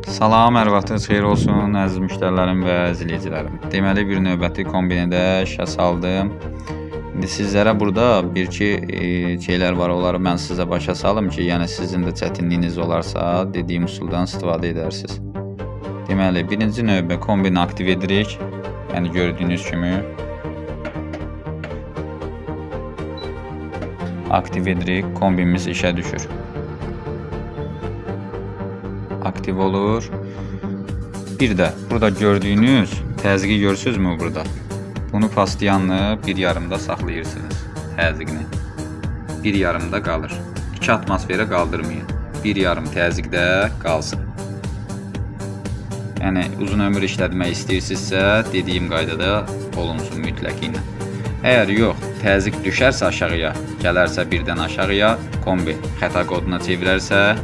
Salam, hər vaxtınız xeyir olsun, əziz müştərilərim və izləyicilərim. Deməli, bir növbəti kombinədə işə saldım. İndi sizlərə burada bir-iki şeylər var, onları mən sizə başa salım ki, yəni sizin də çətinliyiniz olarsa, dediyim üsuldan istifadə edərsiniz. Deməli, birinci növbə kombini aktiv edirik. Yəni gördüyünüz kimi aktiv edirik, kombinimiz işə düşür. Aktiv olur. Bir də burada gördüyünüz təzyiqi görürsünüzmü burada? Bunu pastiyanlı bir yarımda saxlayırsınız. Təzyiqini. Bir yarımda qalır. 2 atmosferə qaldırmayın. Bir yarım təzyiqdə qalsın. Yəni uzun ömür işlətmək istəyirsinizsə, dediyim qaydada olunsun mütləqilə. Əgər yox, təzyiq düşərsə aşağıya, gələrsə birdən aşağıya, kombi xəta koduna çevirərsə,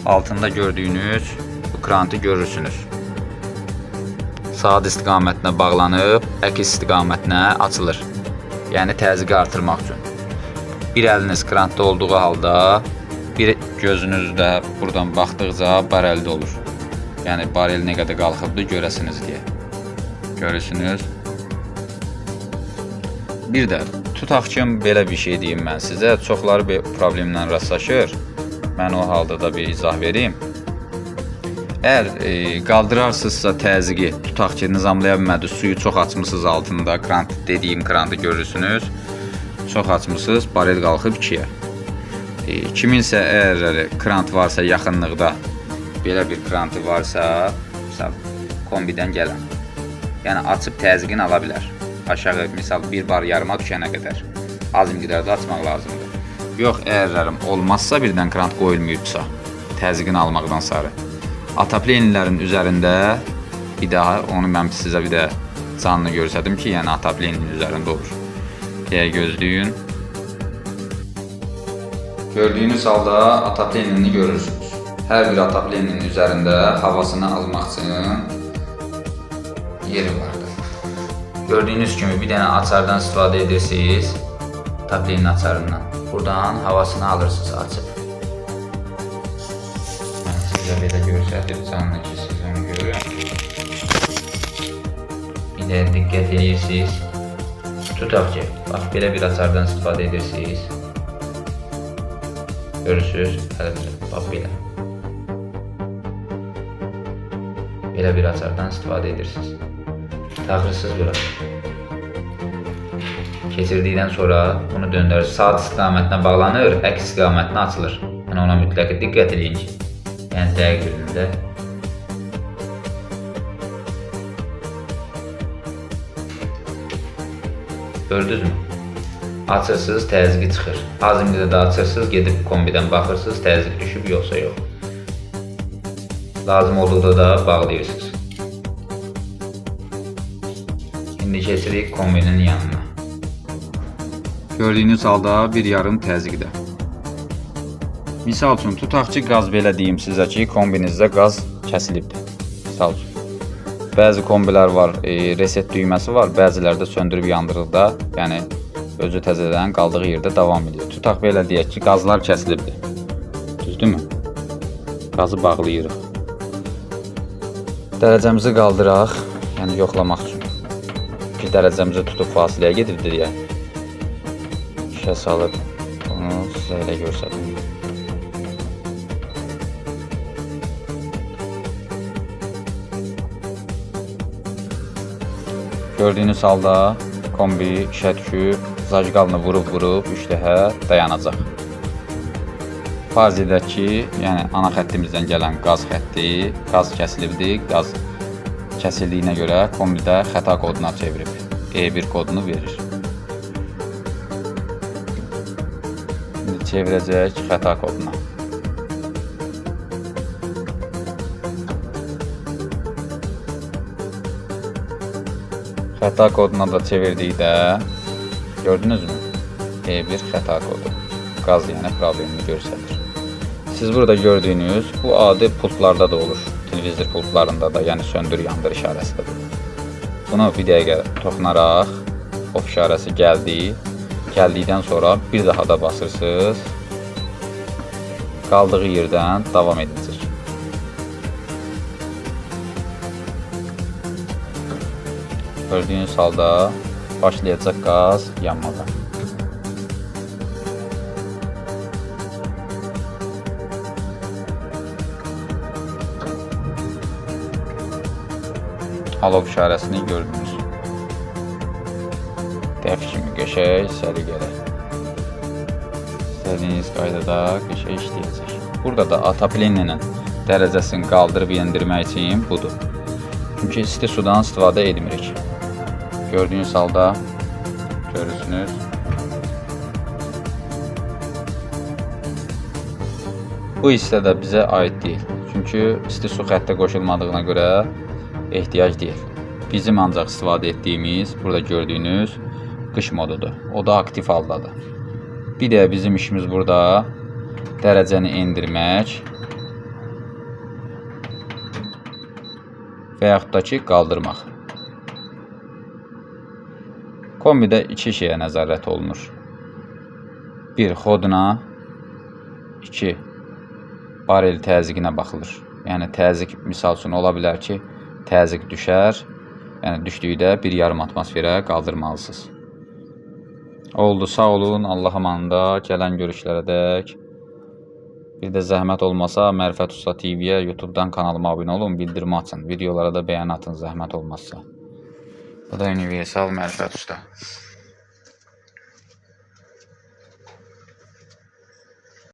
altında gördüyünüz bu krantı görürsünüz. Saat istiqamətinə bağlanıb, əks istiqamətinə açılır. Yəni təzyiqi artırmaq üçün. Bir əliniz krantda olduğu halda, bir gözünüz də buradan baxdıqca bareldə olur. Yəni barel nə qədər qalxıbdır görəsiniz deyə. Görürsünüz. Bir də tutaq ki, belə bir şey deyim mən sizə. Çoxları bir problemlə rastlaşır. Mən o halda da bir izah vereyim. Əgər qaldırarsınızsa təzyiqi, tutaq ki, nizamlaya bilmədi, suyu çox açmısınız altında, krant, dediyim krantı görürsünüz. Çox açmısınız, barel qalxıb 2-yə. Kiminsə əgər krant varsa yaxınlıqda, belə bir krantı varsa, misal kombidən gələn, yəni açıb təzyiqini ala bilər. Aşağı, misal bir bar yarıma düşənə qədər az miqdarda açmaq lazımdır. Yox, əgərlərim olmazsa birdən krant qoyulmayıbsa, təzyiqini almaqdan sarı. Ataplenlərin üzərində bir daha onu mən sizə bir də canlı görsədim ki, yəni ataplenin üzərində olur. Deyə gözləyin. Gördüyünüz halda ataplenini görürsünüz. Hər bir ataplenin üzərində havasını almaq üçün yeri vardır. Gördüyünüz kimi bir dənə açardan istifadə edirsiniz, ataplenin açarından. Buradan havasını alırsınız açıb. Mən sizə belə göstərir canlı ki, siz onu görün. Bir də diqqət edirsiniz. Tutaq ki, bax belə bir açardan istifadə edirsiniz. Görürsünüz, bax belə. Belə bir açardan istifadə edirsiniz. Taxırsınız bura. Keçirdikdən sonra bunu döndürür. Saat istiqamətinə bağlanır, əks istiqamətinə açılır. Yəni ona mütləq diqqət edin ki, yəni dəqiq üzründə. Gördünüzmü? Açırsınız, təzyiqi çıxır. Az miqdarda açırsınız, gedib kombidən baxırsınız, təzyiq düşüb yoxsa yox. Lazım olduqda da bağlayırsınız. İndi keçirik kombinin yanına. Gördüyünüz halda bir yarım təzyiqdə. Misal üçün, tutaq ki, qaz belə deyim sizə ki, kombinizdə qaz kəsilibdir. Misal üçün. Bəzi kombilər var, reset düyməsi var, bəziləri də söndürüb yandırıqda, yəni özü təzədən qaldığı yerdə davam edir. Tutaq belə deyək ki, qazlar kəsilibdir. Düzdürmü? Qazı bağlayırıq. Dərəcəmizi qaldıraq, yəni yoxlamaq üçün. Ki, dərəcəmizi tutub fasiləyə gedirdir deyə. İşə salıb bunu sizə elə görsədim. Gördüyünüz halda kombi işə düşüb, zajqalını vurub 3 dəfə dayanacaq. Farz edək ki, yəni ana xəttimizdən gələn qaz xətti, qaz kəsilibdir, qaz kəsildiyinə görə kombidə xəta koduna çevirib, E1 kodunu verir. Çevirəcək xəta koduna. Xəta koduna da çevirdikdə gördünüzmü? E1 xəta kodu. Qaz yəni problemini göstərir. Siz burada gördüyünüz bu adi pultlarda da olur. Televizor pultlarında da, yəni söndür yandır işarəsi də olur. Bunu bir dəqiqə toxunaraq off işarəsi gəldikdən sonra bir daha da basırsınız. Qaldığı yerdən davam edəcək. Gördüyünüz halda başlayacaq qaz yanmağa. Alov işarəsini gördünüz. Dəf kimi qəşəng, səliqəli. İstədiyiniz qaydada qəşəng işləyəcək. Burada da otopleninin dərəcəsini qaldırıb endirmək üçün budur. Çünki isti sudan istifadə etmirik. Gördüyünüz halda görürsünüz. Bu hissə də bizə aid deyil. Çünki isti su xəttə qoşulmadığına görə ehtiyac deyil. Bizim ancaq istifadə etdiyimiz burada gördüyünüz qış modudur. O da aktiv haldadır. Bir də bizim işimiz burada dərəcəni endirmək və yaxud da ki qaldırmaq. Kombidə iki şeyə nəzarət olunur. 1. Xoduna, 2. Barel təzyiqinə baxılır. Yəni təzyiq misal üçün ola bilər ki, təzyiq düşər. Yəni düşdükdə 1,5 atmosferə qaldırmalısınız. Oldu, sağ olun, Allah amanında, gələn görüşlərə dək. Bir də zəhmət olmasa Mərifət Usta TV-yə YouTube-dan kanalıma abunə olun, bildirimi açın. Videolara da bəyən atın, zəhmət olmazsa. Bu da Universal Mərifət Usta.